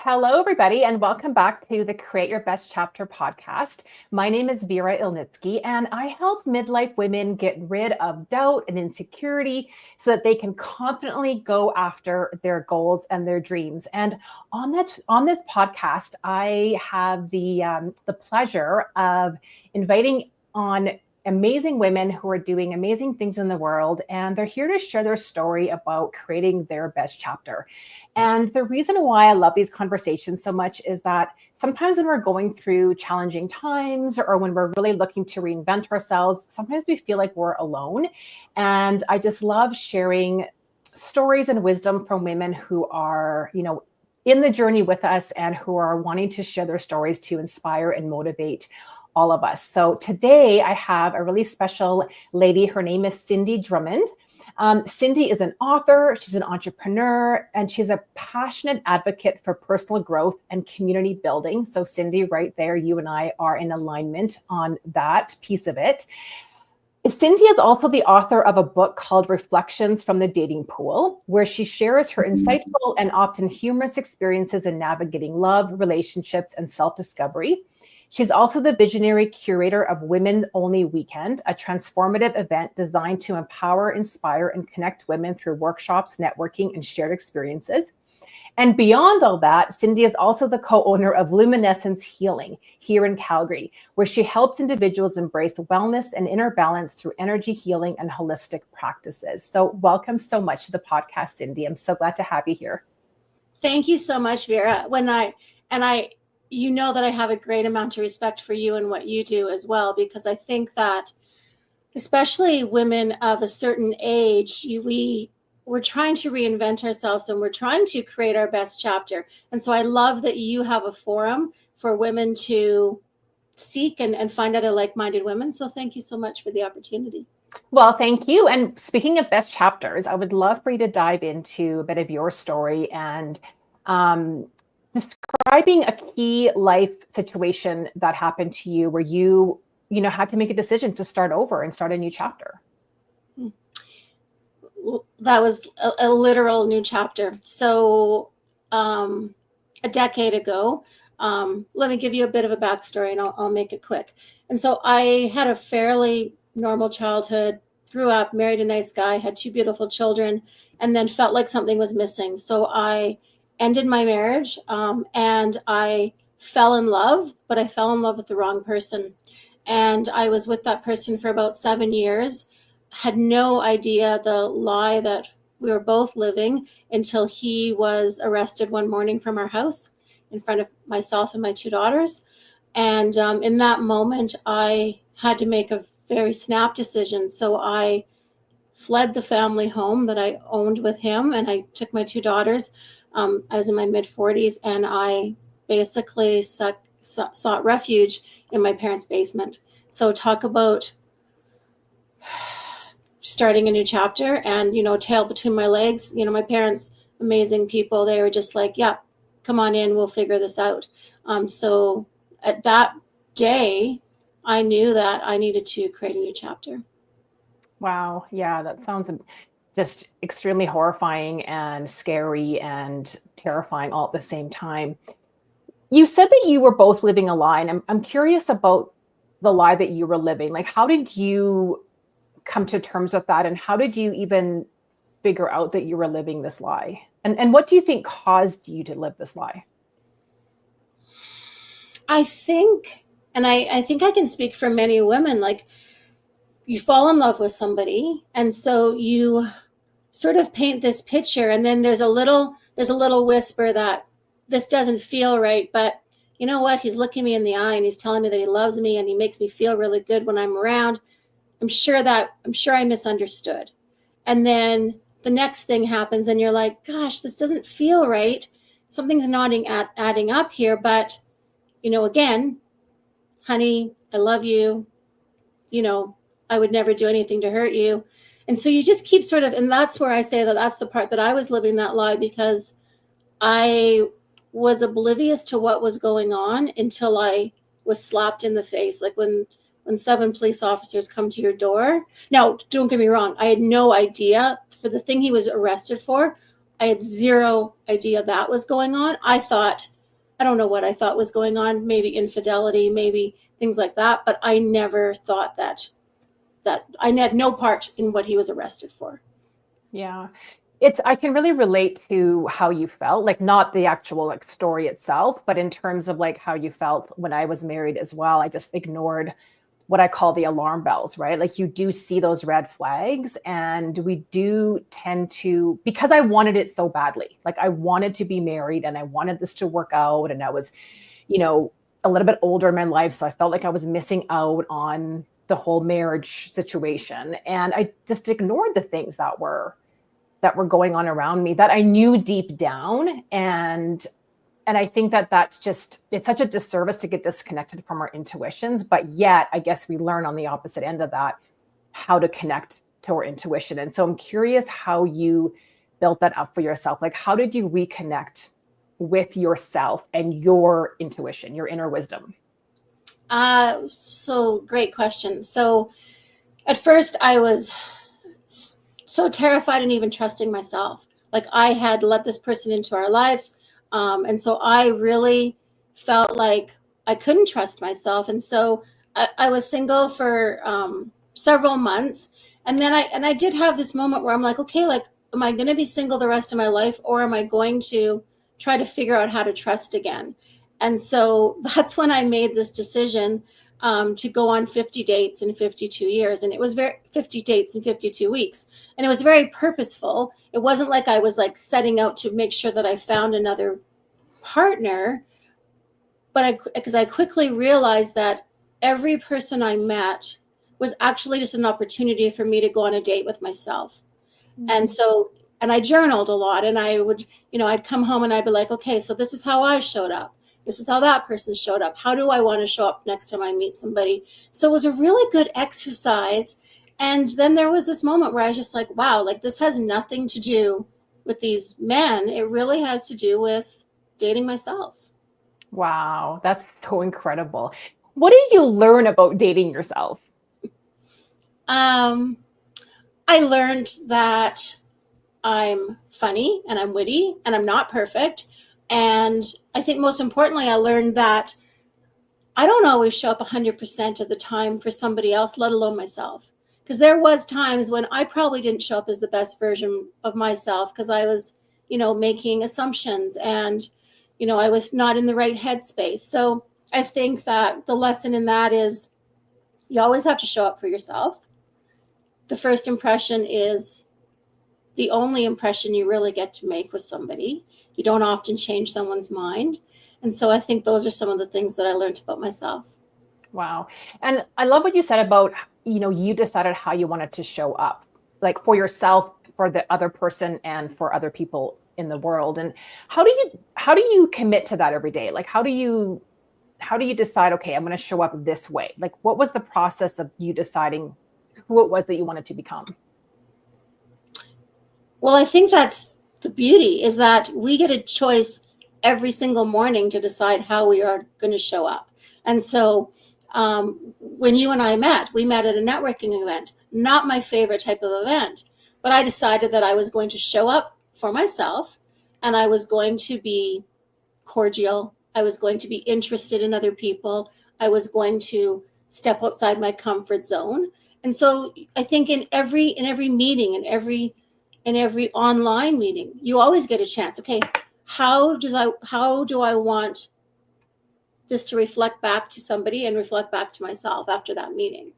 Hello, everybody, and welcome back to the Create Your Best Chapter podcast. My name is Vera Ilnitsky, and I help midlife women get rid of doubt and insecurity so that they can confidently go after their goals and their dreams. And on this podcast, I have the pleasure of inviting on amazing women who are doing amazing things in the world, and they're here to share their story about creating their best chapter. And the reason why I love these conversations so much is that sometimes when we're going through challenging times or when we're really looking to reinvent ourselves, sometimes we feel like we're alone. And I just love sharing stories and wisdom from women who are, in the journey with us and who are wanting to share their stories to inspire and motivate all of us. So today I have a really special lady. Her name is Cindy Drummond. Cindy is an author, she's an entrepreneur, and she's a passionate advocate for personal growth and community building. So Cindy, right there, you and I are in alignment on that piece of it. Cindy is also the author of a book called Reflections from the Dating Pool, where she shares her insightful and often humorous experiences in navigating love, relationships, and self-discovery. She's also the visionary curator of Women Only Weekend, a transformative event designed to empower, inspire, and connect women through workshops, networking, and shared experiences. And beyond all that, Cindy is also the co-owner of Luminescence Healing here in Calgary, where she helps individuals embrace wellness and inner balance through energy healing and holistic practices. So welcome so much to the podcast, Cindy. I'm so glad to have you here. Thank you so much, Vera. You know that I have a great amount of respect for you and what you do as well, because I think that especially women of a certain age, we're trying to reinvent ourselves and we're trying to create our best chapter. And so I love that you have a forum for women to seek and find other like-minded women. So thank you so much for the opportunity. Well, thank you. And speaking of best chapters, I would love for you to dive into a bit of your story and describing a key life situation that happened to you where you had to make a decision to start over and start a new chapter. That was a literal new chapter. So a decade ago, let me give you a bit of a backstory and I'll make it quick. And so I had a fairly normal childhood, grew up, married a nice guy, had two beautiful children, and then felt like something was missing. So I ended my marriage and I fell in love, but I fell in love with the wrong person. And I was with that person for about 7 years, had no idea the lie that we were both living until he was arrested one morning from our house in front of myself and my two daughters. And in that moment, I had to make a very snap decision. So I fled the family home that I owned with him, and I took my two daughters. I was in my mid-40s, and I basically sought refuge in my parents' basement. So talk about starting a new chapter and, tail between my legs. My parents, amazing people, they were just like, yeah, come on in, we'll figure this out. So at that day, I knew that I needed to create a new chapter. Wow. Yeah, that sounds just extremely horrifying and scary and terrifying all at the same time. You said that you were both living a lie, and I'm curious about the lie that you were living. Like, how did you come to terms with that, and how did you even figure out that you were living this lie? And what do you think caused you to live this lie? I think I can speak for many women, like, you fall in love with somebody, and so you sort of paint this picture, and then there's a little whisper that this doesn't feel right, but you know what? He's looking me in the eye and he's telling me that he loves me and he makes me feel really good when I'm around. I'm sure I misunderstood. And then the next thing happens and you're like, gosh, this doesn't feel right. Something's adding up here, but again, honey, I love you. I would never do anything to hurt you. And so you just keep and that's where I say that that's the part that I was living that lie, because I was oblivious to what was going on until I was slapped in the face. Like when 7 police officers come to your door. Now, don't get me wrong. I had no idea for the thing he was arrested for. I had zero idea that was going on. I thought I don't know what I thought was going on, maybe infidelity, maybe things like that. But I never thought that I had no part in what he was arrested for. Yeah. I can really relate to how you felt, like not the actual like story itself, but in terms of like how you felt when I was married as well. I just ignored what I call the alarm bells, right? Like you do see those red flags, and we do tend to, because I wanted it so badly. Like I wanted to be married and I wanted this to work out, and I was, you know, a little bit older in my life, so I felt like I was missing out on the whole marriage situation, and I just ignored the things that were going on around me that I knew deep down. And I think that that's just, it's such a disservice to get disconnected from our intuitions, but yet I guess we learn on the opposite end of that how to connect to our intuition. And so I'm curious how you built that up for yourself. Like how did you reconnect with yourself and your intuition, your inner wisdom? So great question. So at first I was so terrified and even trusting myself. Like I had let this person into our lives. And so I really felt like I couldn't trust myself. And so I was single for several months. And then I did have this moment where I'm like, okay, like, am I going to be single the rest of my life, or am I going to try to figure out how to trust again? And so that's when I made this decision to go on 50 dates in 52 years. And it was 50 dates in 52 weeks. And it was very purposeful. It wasn't like I was like setting out to make sure that I found another partner, but because I quickly realized that every person I met was actually just an opportunity for me to go on a date with myself. And so, and I journaled a lot, and I would, I'd come home and I'd be like, okay, so this is how I showed up. This is how that person showed up. How do I want to show up next time I meet somebody? So it was a really good exercise. And then there was this moment where I was just like, wow, like this has nothing to do with these men. It really has to do with dating myself. Wow, that's so incredible. What did you learn about dating yourself? Um, I learned that I'm funny and I'm witty and I'm not perfect. And I think most importantly, I learned that I don't always show up 100% of the time for somebody else, let alone myself. Because there was times when I probably didn't show up as the best version of myself because I was, making assumptions, and, I was not in the right headspace. So I think that the lesson in that is you always have to show up for yourself. The first impression is the only impression you really get to make with somebody. You don't often change someone's mind. And so I think those are some of the things that I learned about myself. Wow. And I love what you said about, you decided how you wanted to show up, like for yourself, for the other person, and for other people in the world. And how do you commit to that every day? Like how do you decide, okay, I'm going to show up this way? Like what was the process of you deciding who it was that you wanted to become? Well, I think that's the beauty, is that we get a choice every single morning to decide how we are going to show up. And so when you and I met, we met at a networking event, not my favorite type of event, but I decided that I was going to show up for myself, and I was going to be cordial. I was going to be interested in other people. I was going to step outside my comfort zone. And so I think in every meeting, in every online meeting, you always get a chance. Okay, how do I want this to reflect back to somebody and reflect back to myself after that meeting?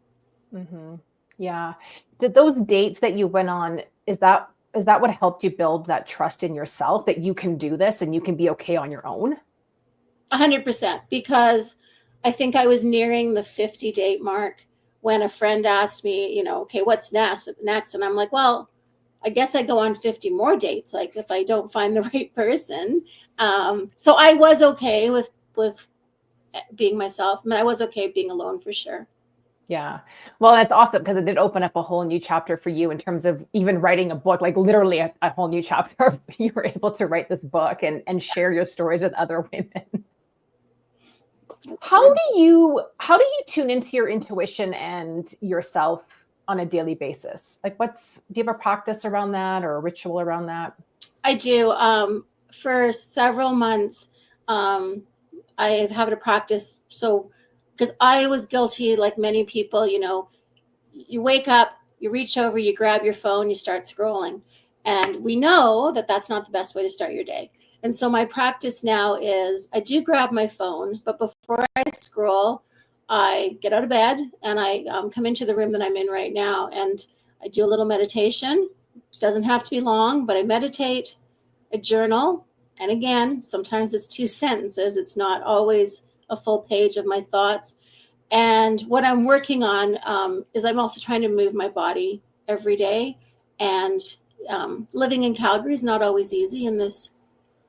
Hmm. Yeah. Did those dates that you went on, is that what helped you build that trust in yourself that you can do this and you can be okay on your own? 100%, because I think I was nearing the 50 date mark when a friend asked me, okay, what's next? And I'm like, well, I guess I go on 50 more dates, like if I don't find the right person. So I was okay with being myself. I mean, I was okay being alone for sure. Yeah. Well, that's awesome because it did open up a whole new chapter for you in terms of even writing a book, like literally a whole new chapter. You were able to write this book and share your stories with other women. That's How true. do you tune into your intuition and yourself on a daily basis? Like do you have a practice around that or a ritual around that? I do. For several months, I have to practice. So, because I was guilty, like many people, you wake up, you reach over, you grab your phone, you start scrolling. And we know that that's not the best way to start your day. And so my practice now is I do grab my phone, but before I scroll, I get out of bed and I come into the room that I'm in right now, and I do a little meditation. Doesn't have to be long, but I meditate, a journal. And again, sometimes it's 2 sentences. It's not always a full page of my thoughts. And what I'm working on is I'm also trying to move my body every day. And living in Calgary is not always easy in this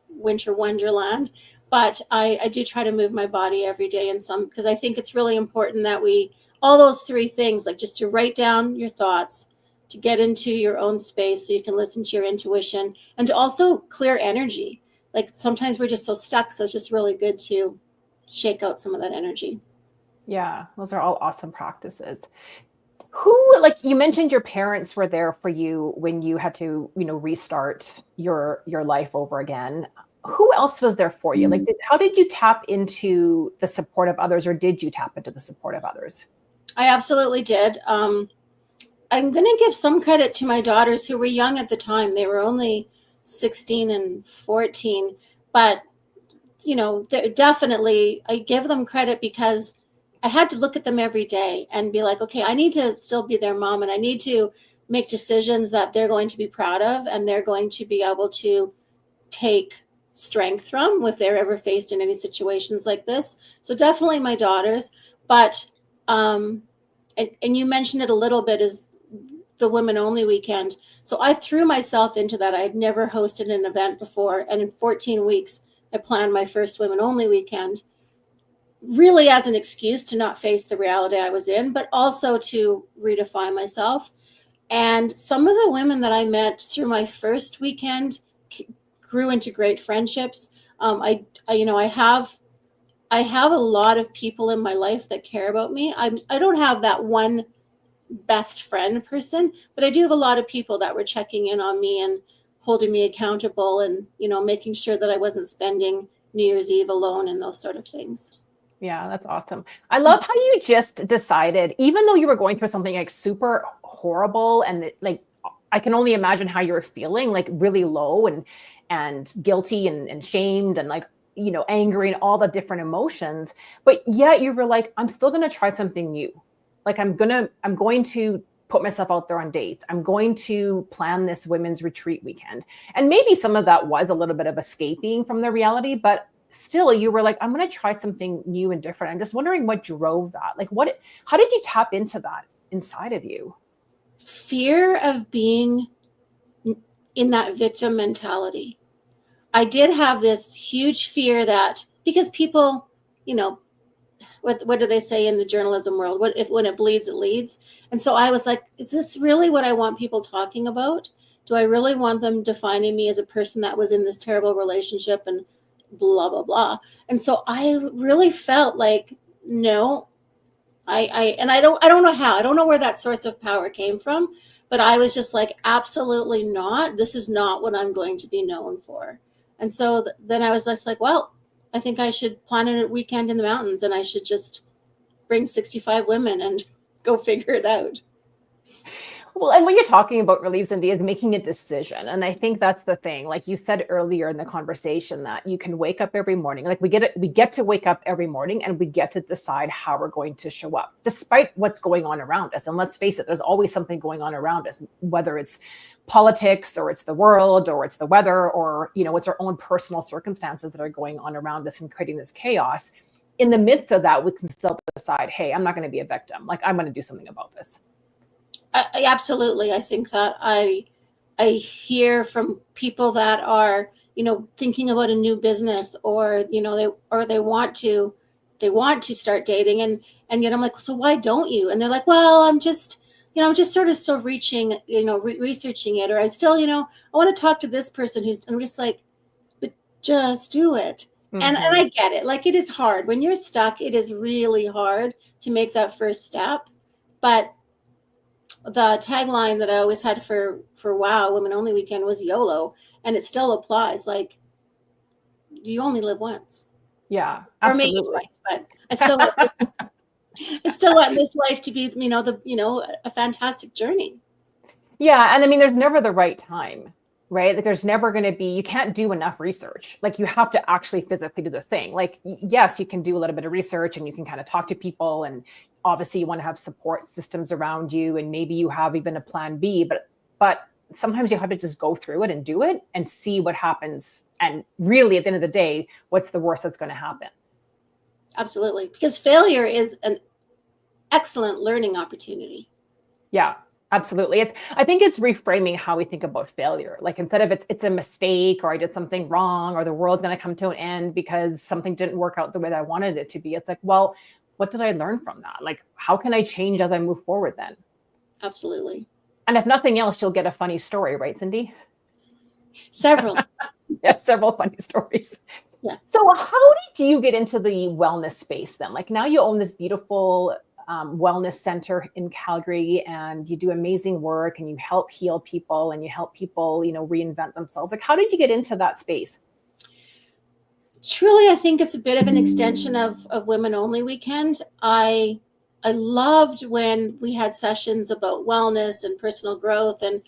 winter wonderland, but I do try to move my body every day in some, because I think it's really important that all those 3 things, like just to write down your thoughts, to get into your own space so you can listen to your intuition, and to also clear energy. Like sometimes we're just so stuck. So it's just really good to shake out some of that energy. Yeah, those are all awesome practices. Like you mentioned, your parents were there for you when you had to, restart your life over again. Who else was there for you? Like, how did you tap into the support of others, or did you tap into the support of others? I absolutely did. I'm going to give some credit to my daughters, who were young at the time. They were only 16 and 14, but definitely I give them credit, because I had to look at them every day and be like, okay, I need to still be their mom, and I need to make decisions that they're going to be proud of, and they're going to be able to take strength from if they're ever faced in any situations like this. So definitely my daughters. But and you mentioned it a little bit, is the women only weekend. So I threw myself into that. I had never hosted an event before, and in 14 weeks I planned my first women only weekend, really as an excuse to not face the reality I was in, but also to redefine myself. And some of the women that I met through my first weekend grew into great friendships. I have a lot of people in my life that care about me. I don't have that one best friend person, but I do have a lot of people that were checking in on me and holding me accountable, and making sure that I wasn't spending New Year's Eve alone and those sort of things. Yeah, that's awesome. I love how you just decided, even though you were going through something like super horrible, and like I can only imagine how you were feeling, like really low and guilty and shamed and like, angry and all the different emotions. But yet you were like, I'm still gonna try something new. Like I'm going to put myself out there on dates. I'm going to plan this women's retreat weekend. And maybe some of that was a little bit of escaping from the reality, but still you were like, I'm going to try something new and different. I'm just wondering what drove that. Like how did you tap into that inside of you? Fear of being in that victim mentality. I did have this huge fear that, because people, what do they say in the journalism world? When it bleeds, it leads. And so I was like, is this really what I want people talking about? Do I really want them defining me as a person that was in this terrible relationship and blah, blah, blah? And so I really felt like, no, I don't know how, I don't know where that source of power came from, but I was just like, absolutely not. This is not what I'm going to be known for. And so then I was just like, well, I think I should plan a weekend in the mountains, and I should just bring 65 women and go figure it out. Well, and what you're talking about really, Cindy, is making a decision. And I think that's the thing. Like you said earlier in the conversation, that you can wake up every morning. Like we get to wake up every morning, and we get to decide how we're going to show up, despite what's going on around us. And let's face it, there's always something going on around us, whether it's politics or it's the world or it's the weather, or, it's our own personal circumstances that are going on around us and creating this chaos. In the midst of that, we can still decide, hey, I'm not going to be a victim. Like I'm going to do something about this. I absolutely. I think that I hear from people that are, thinking about a new business, or, they want to start dating, and yet I'm like, so why don't you? And they're like, well, I'm just sort of still reaching, researching it, or I still, I want to talk to this person I'm just like, but just do it. Mm-hmm. And I get it. Like it is hard when you're stuck. It is really hard to make that first step. But the tagline that I always had for WOW Women Only Weekend was YOLO, and it still applies. Like, you only live once. Yeah, or maybe absolutely. twice, but I still want this life to be, a fantastic journey. Yeah, and I mean, there's never the right time, right? Like, there's never going to be, you can't do enough research. Like, you have to actually physically do the thing. Like, yes, you can do a little bit of research and you can kind of talk to people, and obviously you want to have support systems around you, and maybe you have even a plan B, but sometimes you have to just go through it and do it and see what happens. And really, at the end of the day, what's the worst that's going to happen? Absolutely. Because failure is an excellent learning opportunity. Yeah, absolutely. I think it's reframing how we think about failure. Like, instead of it's a mistake, or I did something wrong, or the world's going to come to an end because something didn't work out the way that I wanted it to be. It's like, well, what did I learn from that? Like, how can I change as I move forward then? Absolutely. And if nothing else, you'll get a funny story, right, Cindy? Several. Yeah, several funny stories. Yeah. So how did you get into the wellness space then? Like, now you own this beautiful wellness center in Calgary, and you do amazing work, and you help heal people, and you help people, reinvent themselves. Like, how did you get into that space? Truly, I think it's a bit of an extension of Women Only Weekend. I loved when we had sessions about wellness and personal growth, and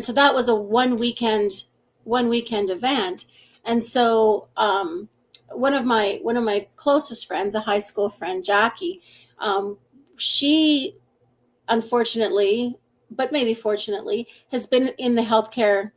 so that was a one weekend event. And so one of my closest friends, a high school friend, Jackie, she unfortunately, but maybe fortunately, has been in the healthcare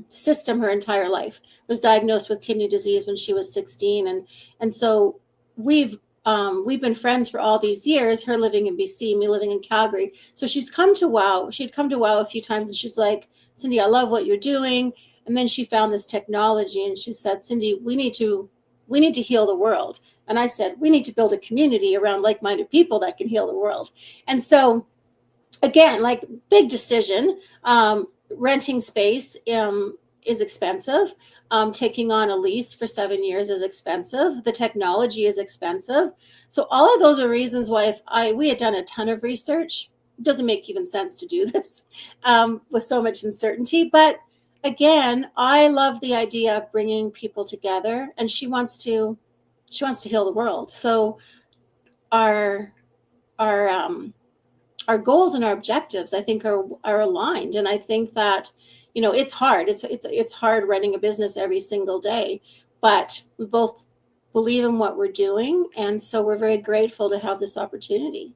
system her entire life. Was diagnosed with kidney disease when she was 16, and so we've been friends for all these years. Her living in BC, me living in Calgary. So she's come to WOW. She'd come to WOW a few times, and she's like, "Cindy, I love what you're doing." And then she found this technology, and she said, "Cindy, we need to heal the world." And I said, "We need to build a community around like-minded people that can heal the world." And so, again, like, big decision. Renting space is expensive. Taking on a lease for 7 years is expensive. The technology is expensive. So all of those are reasons why, if we had done a ton of research, it doesn't make even sense to do this with so much uncertainty. But again, I love the idea of bringing people together, and she wants to heal the world. So our our our goals and our objectives, I think, are aligned. And I think that, it's hard. It's hard running a business every single day, but we both believe in what we're doing, and so we're very grateful to have this opportunity.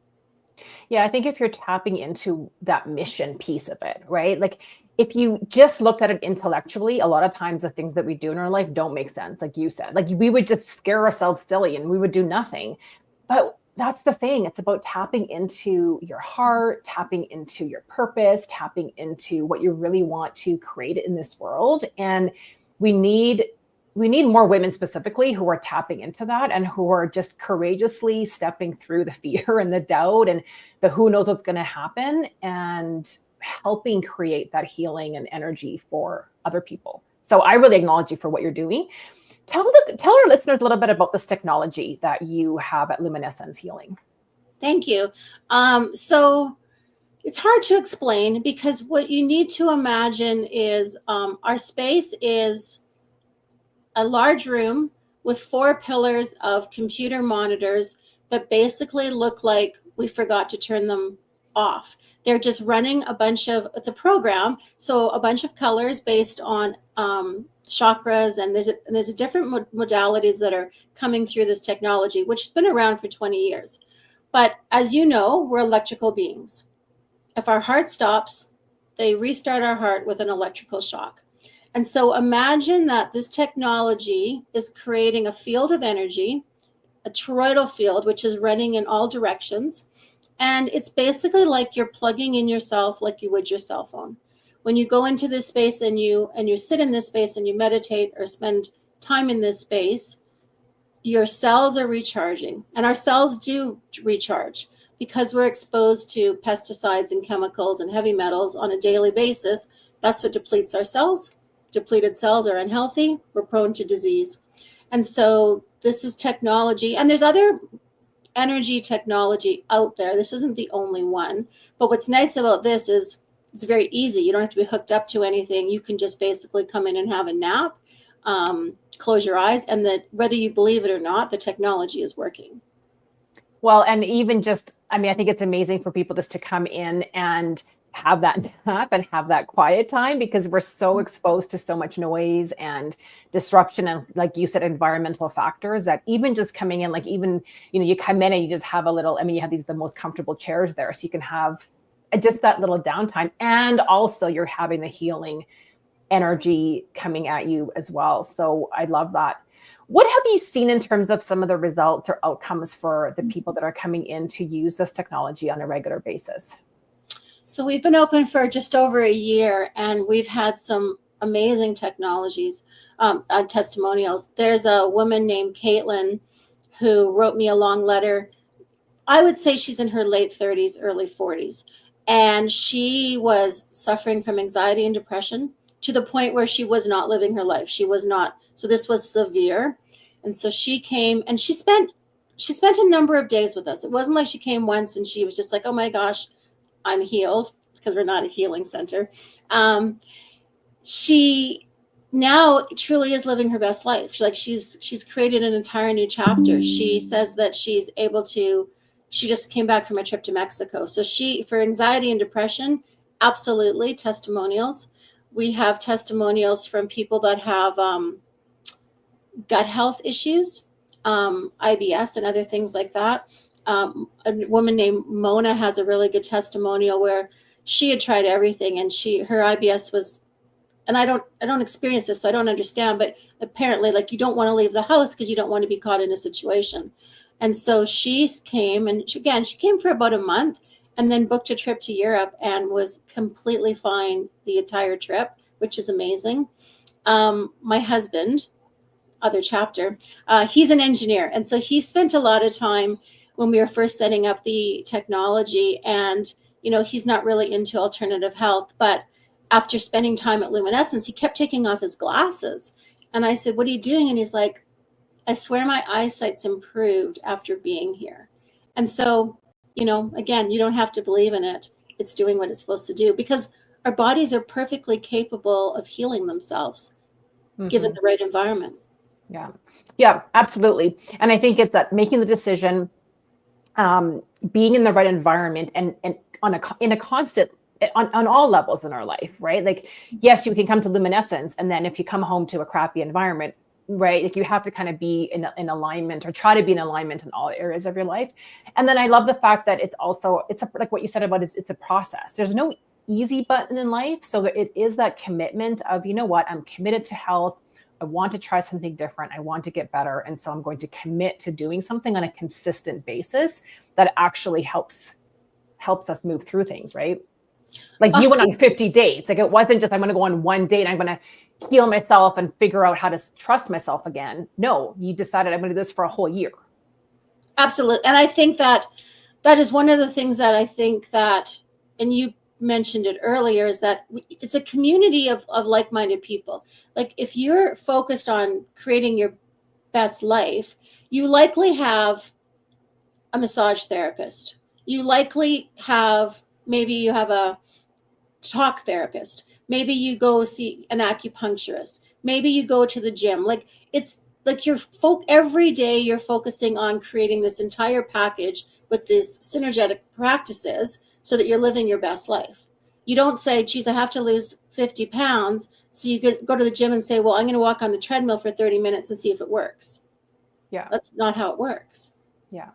Yeah, I think if you're tapping into that mission piece of it, right? Like, if you just looked at it intellectually, a lot of times the things that we do in our life don't make sense, like you said. Like, we would just scare ourselves silly and we would do nothing. But that's the thing. It's about tapping into your heart, tapping into your purpose, tapping into what you really want to create in this world. And we need more women specifically who are tapping into that, and who are just courageously stepping through the fear and the doubt and the who knows what's going to happen, and helping create that healing and energy for other people. So I really acknowledge you for what you're doing. Tell our listeners a little bit about this technology that you have at Luminescence Healing. Thank you. So it's hard to explain, because what you need to imagine is, our space is a large room with 4 pillars of computer monitors that basically look like we forgot to turn them off. They're just running it's a program, so a bunch of colors based on chakras, and there's a different modalities that are coming through this technology, which has been around for 20 years. But as you know, we're electrical beings. If our heart stops, they restart our heart with an electrical shock. And so imagine that this technology is creating a field of energy, a toroidal field, which is running in all directions. And it's basically like you're plugging in yourself like you would your cell phone. When you go into this space and you sit in this space and you meditate or spend time in this space, your cells are recharging. And our cells do recharge because we're exposed to pesticides and chemicals and heavy metals on a daily basis. That's what depletes our cells. Depleted cells are unhealthy. We're prone to disease. And so this is technology. And there's other energy technology out there. This isn't the only one. But what's nice about this is it's very easy. You don't have to be hooked up to anything. You can just basically come in and have a nap. close your eyes, and that whether you believe it or not, the technology is working. Well, and even just, I mean, I think it's amazing for people just to come in and have that nap and have that quiet time, because we're so exposed to so much noise and disruption and, like you said, environmental factors, that even just coming in, like, even, you come in and you just have a little, I mean, you have the most comfortable chairs there, so you can have just that little downtime. And also you're having the healing energy coming at you as well. So I love that. What have you seen in terms of some of the results or outcomes for the people that are coming in to use this technology on a regular basis? So we've been open for just over a year, and we've had some amazing testimonials. There's a woman named Caitlin who wrote me a long letter. I would say she's in her late 30s, early 40s. And she was suffering from anxiety and depression to the point where she was not living her life. She was not. So this was severe. And so she came, and she spent a number of days with us. It wasn't like she came once and she was just like, oh my gosh, I'm healed. It's because we're not a healing center. She now truly is living her best life. She's created an entire new chapter. She says that she's able to, she just came back from a trip to Mexico. So for anxiety and depression, absolutely testimonials. We have testimonials from people that have gut health issues, IBS and other things like that. A woman named Mona has a really good testimonial where she had tried everything, and her IBS was, and I don't experience this, so I don't understand, but apparently, like, you don't want to leave the house because you don't want to be caught in a situation. And so she came, and she came for about a month and then booked a trip to Europe and was completely fine the entire trip, which is amazing. My husband, other chapter, he's an engineer. And so he spent a lot of time when we were first setting up the technology, and, he's not really into alternative health, but after spending time at Luminescence, he kept taking off his glasses. And I said, what are you doing? And he's like, I swear my eyesight's improved after being here. And so, again, you don't have to believe in it. It's doing what it's supposed to do, because our bodies are perfectly capable of healing themselves, given the right environment. Yeah. Yeah, absolutely. And I think it's that making the decision, being in the right environment, and in a constant, on all levels in our life, right? Like, yes, you can come to Luminescence, and then if you come home to a crappy environment, right, like, you have to kind of be in alignment, or try to be in alignment in all areas of your life. And then I love the fact that it's like what you said about it's a process. There's no easy button in life. So it is that commitment of, what, I'm committed to health. I want to try something different. I want to get better. And so I'm going to commit to doing something on a consistent basis that actually helps us move through things, right? Like, you went on 50 dates. Like, it wasn't just, I'm going to go on one date, I'm going to heal myself and figure out how to trust myself again. No, you decided, I'm going to do this for a whole year. Absolutely. And I think that is one of the things that I think that, and you mentioned it earlier, is that it's a community of like-minded people. Like, if you're focused on creating your best life, you likely have a massage therapist. You likely maybe you have a talk therapist. Maybe you go see an acupuncturist. Maybe you go to the gym. Like, it's like every day you're focusing on creating this entire package with these synergetic practices so that you're living your best life. You don't say, geez, I have to lose 50 pounds. So you go to the gym and say, well, I'm going to walk on the treadmill for 30 minutes and see if it works. Yeah. That's not how it works. Yeah.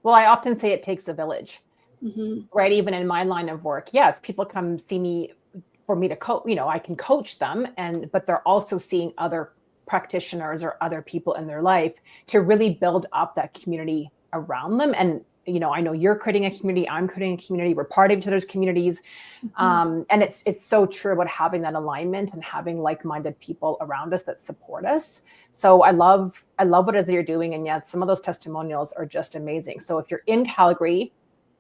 Well, I often say it takes a village, Mm-hmm. right? Even in my line of work, yes, people come see me for me to coach, I can coach them, but they're also seeing other practitioners or other people in their life to really build up that community around them. And, I know you're creating a community, I'm creating a community, we're part of each other's communities. Mm-hmm. And it's so true about having that alignment and having like-minded people around us that support us. So I love what it is that you're doing. And yeah, some of those testimonials are just amazing. So if you're in Calgary,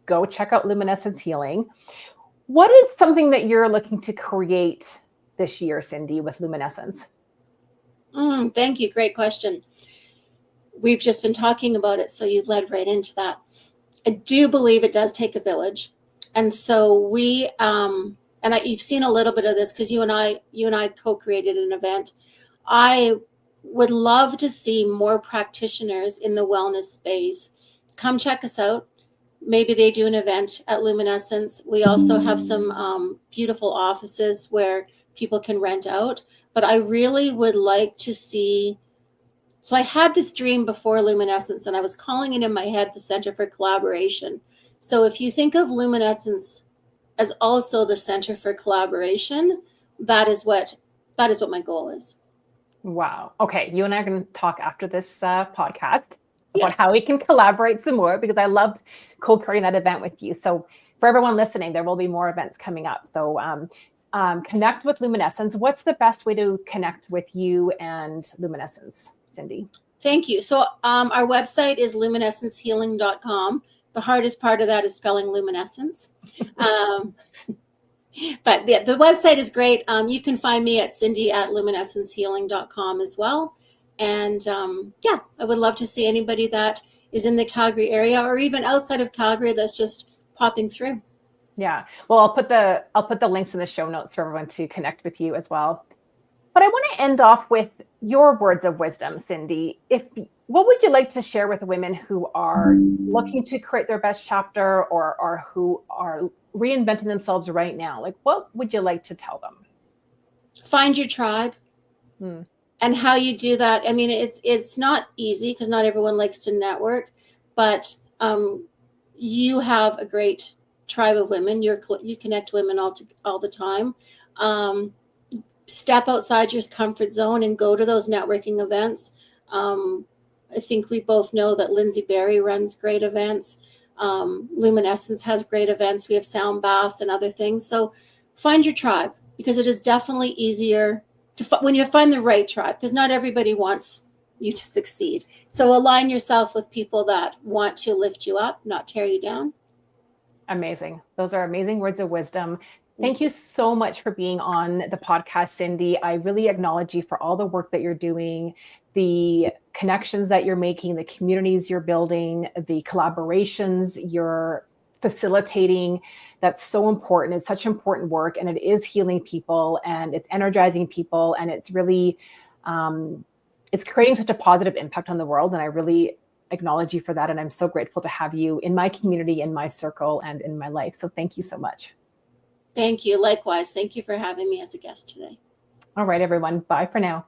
go check out Luminescence Healing. What is something that you're looking to create this year, Cindy, with Luminescence? Thank you. Great question. We've just been talking about it, so you led right into that. I do believe it does take a village. And so we, you've seen a little bit of this because you and I co-created an event. I would love to see more practitioners in the wellness space. Come check us out. Maybe they do an event at Luminescence. We also have some beautiful offices where people can rent out. But I really would like to see. So I had this dream before Luminescence, and I was calling it in my head the Center for Collaboration. So if you think of Luminescence as also the Center for Collaboration, that is what my goal is. Wow. Okay. You and I are going to talk after this podcast about Yes. how we can collaborate some more, because I loved co-creating that event with you. So for everyone listening, there will be more events coming up. So connect with Luminescence. What's the best way to connect with you and Luminescence, Cindy? Thank you. So our website is luminescencehealing.com. The hardest part of that is spelling luminescence. But the website is great. You can find me at cindy@luminescencehealing.com as well. And yeah, I would love to see anybody that is in the Calgary area or even outside of Calgary that's just popping through. Yeah. Well, I'll put the links in the show notes for everyone to connect with you as well. But I want to end off with your words of wisdom, Cindy. What would you like to share with women who are looking to create their best chapter or who are reinventing themselves right now? Like, what would you like to tell them? Find your tribe. And how you do that. I mean, it's not easy because not everyone likes to network, but you have a great tribe of women. You connect women all the time. Step outside your comfort zone and go to those networking events. I think we both know that Lindsay Berry runs great events. Luminescence has great events. We have sound baths and other things. So find your tribe, because it is definitely easier when you find the right tribe, because not everybody wants you to succeed. So align yourself with people that want to lift you up, not tear you down. Amazing. Those are amazing words of wisdom. Thank you so much for being on the podcast, Cindy. I really acknowledge you for all the work that you're doing, the connections that you're making, the communities you're building, the collaborations you're facilitating. That's so important. It's such important work, and it is healing people, and it's energizing people, and it's really, it's creating such a positive impact on the world. And I really acknowledge you for that. And I'm so grateful to have you in my community, in my circle, and in my life. So thank you so much. Thank you. Likewise. Thank you for having me as a guest today. All right, everyone. Bye for now.